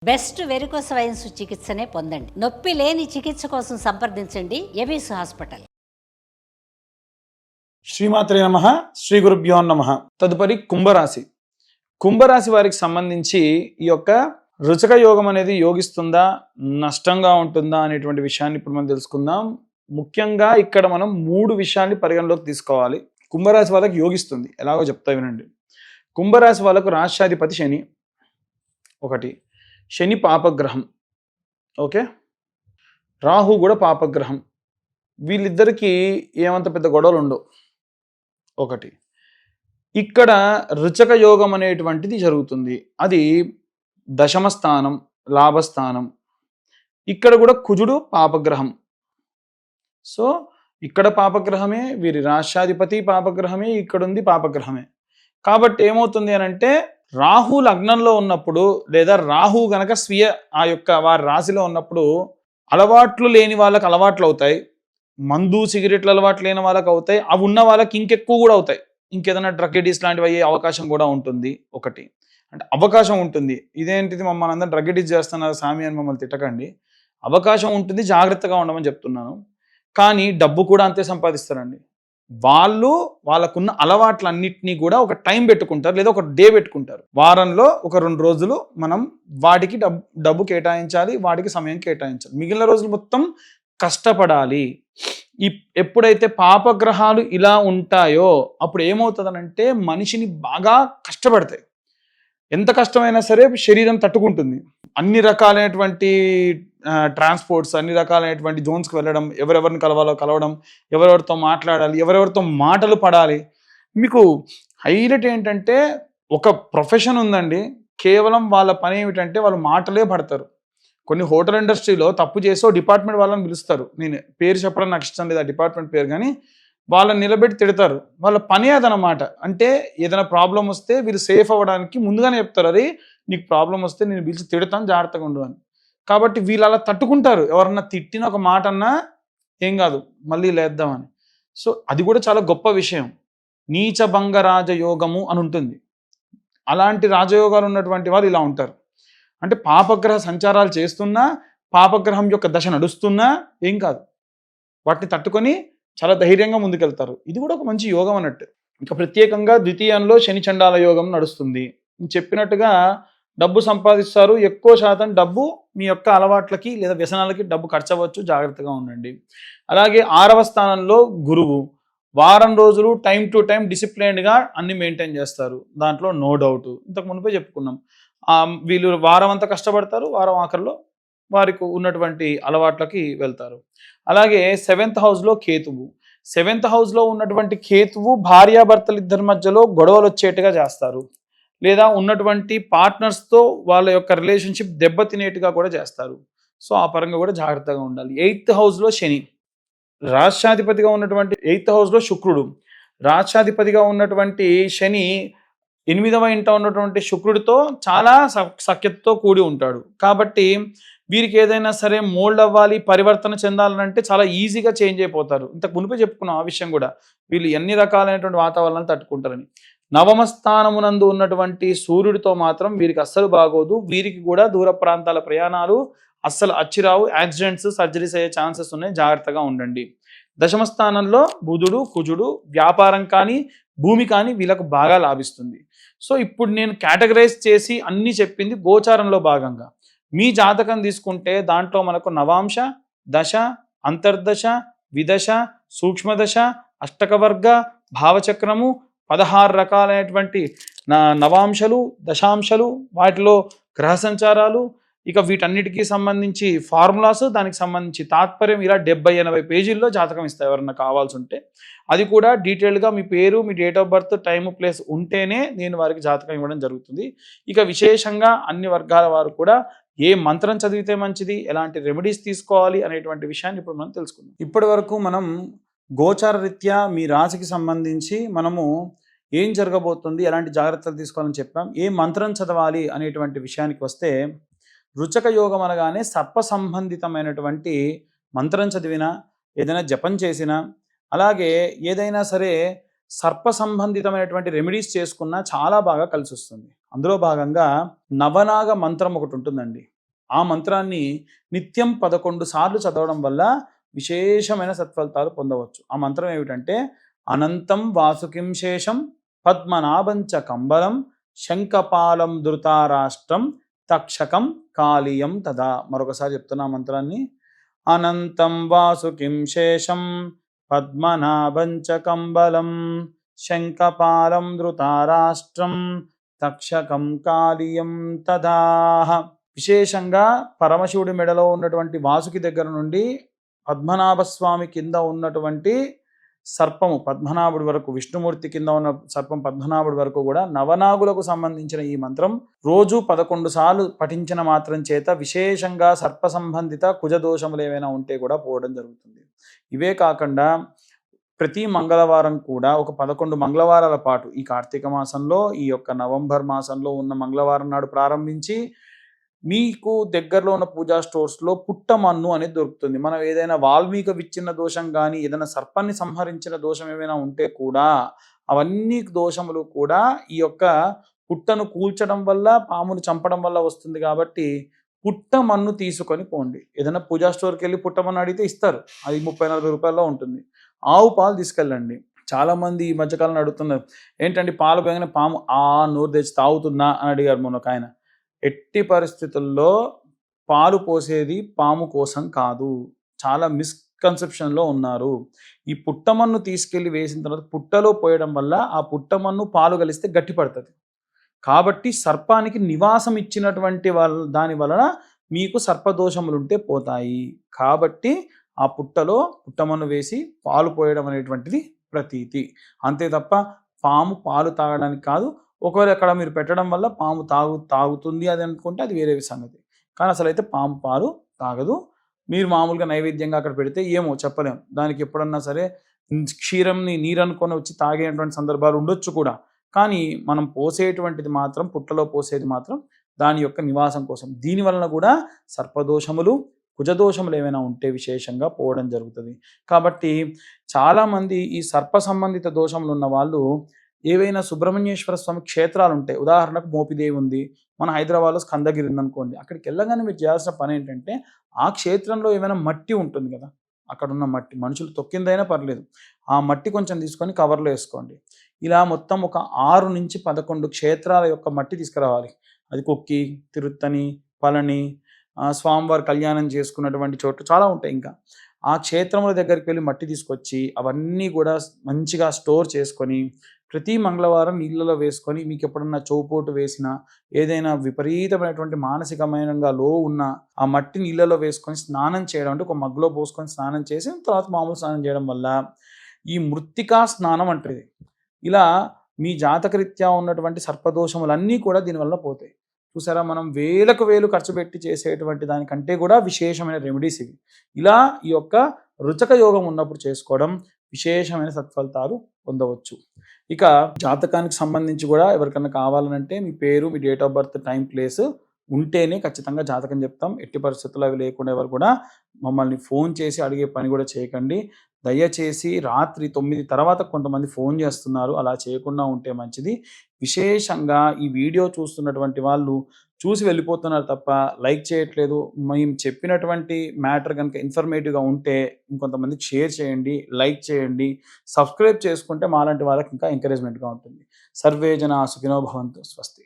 Best varicose wines చికిత్సనే పొందండి. నొప్పి లేని చికిత్స కోసం సంప్రదించండి ఎబిస్ హాస్పిటల్. శ్రీమాత్రే నమః. శ్రీ గురుభ్యో నమః. తదుపరి కుంభరాశి. కుంభరాశి వారికి సంబంధించి ఈ యొక్క రుచక యోగం అనేది యోగిస్తుందా, నష్టంగా ఉంటుందా అనేటువంటి విషయాన్ని ఇప్పుడు మనం తెలుసుకుందాం. ముఖ్యంగా ఇక్కడ మనం 3 విషయాల్ని పరిగణలోకి తీసుకోవాలి. కుంభరాశి వాళ్ళకి యోగిస్తుంది, ఎలాగో చెప్తా వినండి. కుంభరాశి వాళ్ళకు రాష్ట్రాధిపతి శని ఒకటి, శని పాపగ్రహం. ఓకే, రాహు కూడా పాపగ్రహం. వీళ్ళిద్దరికీ ఏమంత పెద్ద గొడవలు ఉండవు. ఒకటి, ఇక్కడ రుచక యోగం అనేటువంటిది జరుగుతుంది. అది దశమ స్థానం, లాభస్థానం. ఇక్కడ కూడా కుజుడు పాపగ్రహం. సో ఇక్కడ పాపగ్రహమే, వీరి రాష్ట్రాధిపతి పాపగ్రహమే, ఇక్కడ ఉంది పాపగ్రహమే. కాబట్టి ఏమవుతుంది అని అంటే, రాహు లగ్నంలో ఉన్నప్పుడు లేదా రాహు గనక స్వీయ ఆ యొక్క వారి రాశిలో ఉన్నప్పుడు అలవాట్లు లేని వాళ్ళకి అలవాట్లు అవుతాయి, మందు సిగరెట్లు అలవాట్లు లేని వాళ్ళకి అవుతాయి, అవి ఉన్న వాళ్ళకి ఇంకెక్కువ కూడా అవుతాయి. ఇంకేదైనా డ్రగ్ ఎడిస్ లాంటివి అయ్యే అవకాశం కూడా ఉంటుంది. ఒకటి అంటే అవకాశం ఉంటుంది. ఇదేంటిది మమ్మల్ని అందరూ డ్రగ్ ఎడిస్ చేస్తున్నారు సామి అని మమ్మల్ని తిట్టకండి. అవకాశం ఉంటుంది, జాగ్రత్తగా ఉండమని చెప్తున్నాను. కానీ డబ్బు కూడా అంతే సంపాదిస్తారండి. వాళ్ళకున్న అలవాట్లన్నింటినీ కూడా ఒక టైం పెట్టుకుంటారు, లేదా ఒక డే పెట్టుకుంటారు. వారంలో ఒక 2 రోజులు మనం వాటికి డబ్బు కేటాయించాలి, వాటికి సమయం కేటాయించాలి. మిగిలిన రోజులు మొత్తం కష్టపడాలి. ఎప్పుడైతే పాపగ్రహాలు ఇలా ఉంటాయో అప్పుడు ఏమవుతుందనంటే మనిషిని బాగా కష్టపడతాయి. ఎంత కష్టమైనా సరే శరీరం తట్టుకుంటుంది. అన్ని రకాలైనటువంటి ట్రాన్స్పోర్ట్స్, అన్ని రకాలైనటువంటి జోన్స్కి వెళ్ళడం, ఎవరెవరిని కలవాలో కలవడం, ఎవరెవరితో మాట్లాడాలి, ఎవరెవరితో మాటలు పడాలి. మీకు హైలైట్ ఏంటంటే ఒక ప్రొఫెషన్ ఉందండి, కేవలం వాళ్ళ పని ఏమిటంటే వాళ్ళు మాటలే పడతారు. కొన్ని హోటల్ ఇండస్ట్రీలో తప్పు చేసో డిపార్ట్మెంట్ వాళ్ళని పిలుస్తారు. నేను పేరు చెప్పడం నాకు ఇష్టం లేదు, ఆ డిపార్ట్మెంట్ పేరు, కానీ వాళ్ళని నిలబెట్టి తిడతారు. వాళ్ళ పని అదనమాట. అంటే ఏదైనా ప్రాబ్లం వస్తే వీళ్ళు సేఫ్ అవ్వడానికి ముందుగానే చెప్తారు, అది నీకు ప్రాబ్లం వస్తే నేను పిలిచి తిడతాను, జాగ్రత్తగా ఉండు అని. కాబట్టి వీళ్ళు అలా తట్టుకుంటారు. ఎవరన్నా తిట్టిన ఒక మాట అన్నా ఏం కాదు, మళ్ళీ లేద్దామని. సో అది కూడా చాలా గొప్ప విషయం. నీచభంగ రాజయోగము అని ఉంటుంది. అలాంటి రాజయోగాలు ఉన్నటువంటి వాళ్ళు ఇలా ఉంటారు. అంటే పాపగ్రహ సంచారాలు చేస్తున్నా, పాపగ్రహం యొక్క దశ నడుస్తున్నా ఏం కాదు, వాటిని తట్టుకొని చాలా ధైర్యంగా ముందుకెళ్తారు. ఇది కూడా ఒక మంచి యోగం అన్నట్టు. ఇంకా ప్రత్యేకంగా ద్వితీయంలో శని చండాల యోగం నడుస్తుంది. చెప్పినట్టుగా డబ్బు సంపాదిస్తారు. ఎక్కువ శాతం డబ్బు మీ యొక్క అలవాట్లకి లేదా వ్యసనాలకి డబ్బు ఖర్చు అవ్వచ్చు, జాగ్రత్తగా ఉండండి. అలాగే 6వ స్థానంలో గురువు. వారం రోజులు టైం టు టైం డిసిప్లైన్డ్గా అన్ని మెయింటైన్ చేస్తారు, దాంట్లో నో డౌట్. ఇంతకు మునిపే చెప్పుకున్నాం. వీళ్ళు వారం అంతా కష్టపడతారు, వారం ఆఖరిలో వారికి ఉన్నటువంటి అలవాట్లకి వెళ్తారు. అలాగే 7th హౌస్లో కేతువు. 7th హౌస్లో ఉన్నటువంటి కేతువు భార్యాభర్తలు ఇద్దరి మధ్యలో గొడవలు వచ్చేట్టుగా చేస్తారు, లేదా ఉన్నటువంటి పార్ట్నర్స్తో వాళ్ళ యొక్క రిలేషన్షిప్ దెబ్బతినేట్టుగా కూడా చేస్తారు. సో ఆ పరంగా కూడా జాగ్రత్తగా ఉండాలి. 8th హౌస్లో శని. రాష్ట్రాధిపతిగా ఉన్నటువంటి 8th హౌస్లో శుక్రుడు. రాష్ట్రాధిపతిగా ఉన్నటువంటి శని 8వ ఇంట ఉన్నటువంటి శుక్రుడితో చాలా సఖ్యతతో కూడి ఉంటాడు. కాబట్టి వీరికి ఏదైనా సరే మోల్డ్ అవ్వాలి, పరివర్తన చెందాలంటే చాలా ఈజీగా చేంజ్ అయిపోతారు. ఇంతకు మునిపే చెప్పుకున్నాం ఆ విషయం కూడా, వీళ్ళు ఎన్ని రకాలైనటువంటి వాతావరణాలు తట్టుకుంటారని. 9వ స్థానమునందు ఉన్నటువంటి సూర్యుడితో మాత్రం వీరికి అస్సలు బాగోదు. వీరికి కూడా దూర ప్రాంతాల ప్రయాణాలు అస్సలు అచ్చిరావు, యాక్సిడెంట్స్, సర్జరీస్ అయ్యే ఛాన్సెస్ ఉన్నాయి, జాగ్రత్తగా ఉండండి. 10వ స్థానంలో బుధుడు, కుజుడు. వ్యాపారం కానీ భూమి కానీ వీళ్ళకు బాగా లాభిస్తుంది. సో ఇప్పుడు నేను కేటగరైజ్ చేసి అన్ని చెప్పింది గోచారంలో భాగంగా. మీ జాతకం తీసుకుంటే దాంట్లో మనకు నవాంశ, దశ, అంతర్దశ, విదశ, సూక్ష్మదశ, అష్టకవర్గ, భావచక్రము, 16 రకాలైనటువంటి నవాంశలు, దశాంశలు, వాటిలో గ్రహ సంచారాలు, ఇక వీటన్నిటికీ సంబంధించి ఫార్ములాస్, దానికి సంబంధించి తాత్పర్యం, ఇలా 70-80 పేజీల్లో జాతకం ఇస్తాయి ఎవరన్నా కావాల్సి ఉంటే. అది కూడా డీటెయిల్గా మీ పేరు, మీ date of birth, time, place ఉంటేనే నేను వారికి జాతకం ఇవ్వడం జరుగుతుంది. ఇక విశేషంగా అన్ని వర్గాల వారు కూడా ఏ మంత్రం చదివితే మంచిది, ఎలాంటి రెమెడీస్ తీసుకోవాలి అనేటువంటి విషయాన్ని ఇప్పుడు మనం తెలుసుకుందాం. ఇప్పటి వరకు మనం గోచార రీత్యా మీ రాశికి సంబంధించి మనము ఏం జరగబోతుంది, ఎలాంటి జాగ్రత్తలు తీసుకోవాలని చెప్పాం. ఏ మంత్రం చదవాలి అనేటువంటి విషయానికి వస్తే, రుచక యోగం అనగానే సర్ప సంబంధితమైనటువంటి మంత్రం చదివినా, ఏదైనా జపం చేసినా, అలాగే ఏదైనా సరే సర్ప సంబంధితమైనటువంటి రెమెడీస్ చేసుకున్నా చాలా బాగా కలిసి వస్తుంది. అందులో భాగంగా నవనాగ మంత్రం ఒకటి ఉంటుందండి. ఆ మంత్రాన్ని నిత్యం 11 సార్లు చదవడం వల్ల విశేషమైన సత్ఫలితాలు పొందవచ్చు. ఆ మంత్రం ఏమిటంటే అనంతం వాసుకిం శేషం పద్మనాభంచ కంబలం శంఖపాలం ధృతారాష్ట్రం తక్షకం కాళీయం తదా. మరొకసారి చెప్తున్నా మంత్రాన్ని. అనంతం వాసుకిం శేషం పద్మనాభంచ కంబలం శంఖపాలం ధృతారాష్ట్రం తక్షకం కాళీయం తదా. విశేషంగా పరమశివుడి మెడలో ఉన్నటువంటి వాసుకి దగ్గర నుండి పద్మనాభ స్వామి కింద ఉన్నటువంటి సర్పము పద్మనాభుడి వరకు, విష్ణుమూర్తి కింద ఉన్న సర్పం పద్మనాభుడి వరకు కూడా నవనాగులకు సంబంధించిన ఈ మంత్రం రోజు 11 సార్లు పఠించిన మాత్రం చేత విశేషంగా సర్ప సంబంధిత కుజదోషములు ఏమైనా ఉంటే కూడా పోవడం జరుగుతుంది. ఇవే కాకుండా ప్రతి మంగళవారం కూడా ఒక 11 మంగళవారాల పాటు ఈ కార్తీక మాసంలో, ఈ యొక్క నవంబర్ మాసంలో ఉన్న మంగళవారం నాడు ప్రారంభించి మీకు దగ్గరలో ఉన్న పూజా స్టోర్స్లో పుట్టమన్ను అనేది దొరుకుతుంది. మనం ఏదైనా వాల్మీకి విచ్ఛిన్న దోషం కానీ, ఏదైనా సర్పాన్ని సంహరించిన దోషం ఏమైనా ఉంటే కూడా అవన్నీ దోషములు కూడా ఈ యొక్క పుట్టను కూల్చడం వల్ల, పామును చంపడం వల్ల వస్తుంది. కాబట్టి పుట్టమన్ను తీసుకొని పోండి. ఏదైనా పూజా స్టోర్కి వెళ్ళి పుట్టమన్ను అడిగితే ఇస్తారు. అది 30-40 రూపాయల్లో ఉంటుంది. ఆవు పాలు తీసుకెళ్ళండి. చాలామంది ఈ మధ్యకాలంలో అడుగుతున్నారు, ఏంటండి పాలు పోయగానే పాము నోరు తెచ్చి తాగుతుందా అని అడిగారు మొన్న ఒక ఆయన. ఎట్టి పరిస్థితుల్లో పాలు పోసేది పాము కోసం కాదు. చాలా మిస్కన్సెప్షన్లో ఉన్నారు. ఈ పుట్టమన్ను తీసుకెళ్ళి వేసిన తర్వాత పుట్టలో పోయడం వల్ల ఆ పుట్టమన్ను పాలు కలిస్తే గట్టి పడుతుంది. కాబట్టి సర్పానికి నివాసం ఇచ్చినటువంటి దాని వలన మీకు సర్పదోషములుంటే పోతాయి. కాబట్టి ఆ పుట్టమన్ను వేసి పాలు పోయడం అనేటువంటిది ప్రతీతి. అంతే తప్ప పాము పాలు తాగడానికి కాదు. ఒకవేళ అక్కడ మీరు పెట్టడం వల్ల పాము తాగుతుంది అది అనుకుంటే అది వేరే సంగతి. కానీ అసలు అయితే పాము పాలు తాగదు. మీరు మామూలుగా నైవేద్యంగా అక్కడ పెడితే ఏమో చెప్పలేం. దానికి ఎప్పుడన్నా సరే క్షీరంని నీరు అనుకొని వచ్చి తాగేటువంటి సందర్భాలు ఉండొచ్చు కూడా. కానీ మనం పోసేటువంటిది మాత్రం, పుట్టలో పోసేది మాత్రం దాని యొక్క నివాసం కోసం. దీనివలన కూడా సర్పదోషములు, కుజదోషములు ఏమైనా ఉంటే విశేషంగా పోవడం జరుగుతుంది. కాబట్టి చాలామంది ఈ సర్ప సంబంధిత దోషములు ఉన్న వాళ్ళు ఏవైనా సుబ్రహ్మణ్యేశ్వర స్వామి క్షేత్రాలు ఉంటాయి. ఉదాహరణకు మోపిదేవి ఉంది, మన హైదరాబాద్లో స్కందగిరి ఉందనుకోండి. అక్కడికి వెళ్ళగానే మీరు చేయాల్సిన పని ఏంటంటే ఆ క్షేత్రంలో ఏమైనా మట్టి ఉంటుంది కదా, అక్కడ ఉన్న మట్టి మనుషులు తొక్కిందైనా పర్లేదు, ఆ మట్టి కొంచెం తీసుకొని కవర్లో వేసుకోండి. ఇలా మొత్తం ఒక 6 నుంచి 11 క్షేత్రాల యొక్క మట్టి తీసుకురావాలి. అది కుక్కి, తిరుత్తని, పళని, స్వామివారి కళ్యాణం చేసుకున్నటువంటి చోట్లు చాలా ఉంటాయి. ఇంకా ఆ క్షేత్రముల దగ్గరికి వెళ్ళి మట్టి తీసుకొచ్చి అవన్నీ కూడా మంచిగా స్టోర్ చేసుకొని ప్రతి మంగళవారం నీళ్ళలో వేసుకొని, మీకు ఎప్పుడన్నా చౌపోటు వేసినా, ఏదైనా విపరీతమైనటువంటి మానసికమైనగా లో ఉన్న ఆ మట్టి నీళ్ళలో వేసుకొని స్నానం చేయడం, అంటే ఒక మగ్గులో పోసుకొని స్నానం చేసి తర్వాత మామూలు స్నానం చేయడం వల్ల ఈ మృత్తికా స్నానం అంటది. ఇలా మీ జాతకరీత్యా ఉన్నటువంటి సర్పదోషములన్నీ కూడా దీనివల్ల పోతాయి. చూసారా, మనం వేలకు వేలు ఖర్చు పెట్టి చేసేటువంటి దానికంటే కూడా విశేషమైన రెమెడీస్ ఇవి. ఇలా ఈ యొక్క రుచక యోగం ఉన్నప్పుడు చేసుకోవడం విశేషమైన సత్ఫలితాలు పొందవచ్చు. ఇక జాతకానికి సంబంధించి కూడా ఎవరికన్నా కావాలనంటే మీ పేరు, మీ date of birth, time, place ఉంటేనే ఖచ్చితంగా జాతకం చెప్తాం. ఎట్టి పరిస్థితుల్లో అవి లేకుండా ఎవరు కూడా మమ్మల్ని ఫోన్ చేసి అడిగే పని కూడా చేయకండి. దయచేసి రాత్రి 9 తర్వాత కొంతమంది ఫోన్ చేస్తున్నారు, అలా చేయకుండా ఉంటే మంచిది. విశేషంగా ఈ వీడియో చూస్తున్నటువంటి వాళ్ళు చూసి వెళ్ళిపోతున్నారు తప్ప లైక్ చేయట్లేదు. మేము చెప్పినటువంటి మ్యాటర్ కనుక ఇన్ఫర్మేటివ్గా ఉంటే ఇంకొంతమందికి షేర్ చేయండి, లైక్ చేయండి, సబ్స్క్రైబ్ చేసుకుంటే మాలాంటి వాళ్ళకి ఇంకా ఎంకరేజ్మెంట్గా ఉంటుంది. సర్వే జనా సుఖినో భవంతు. స్వస్తి.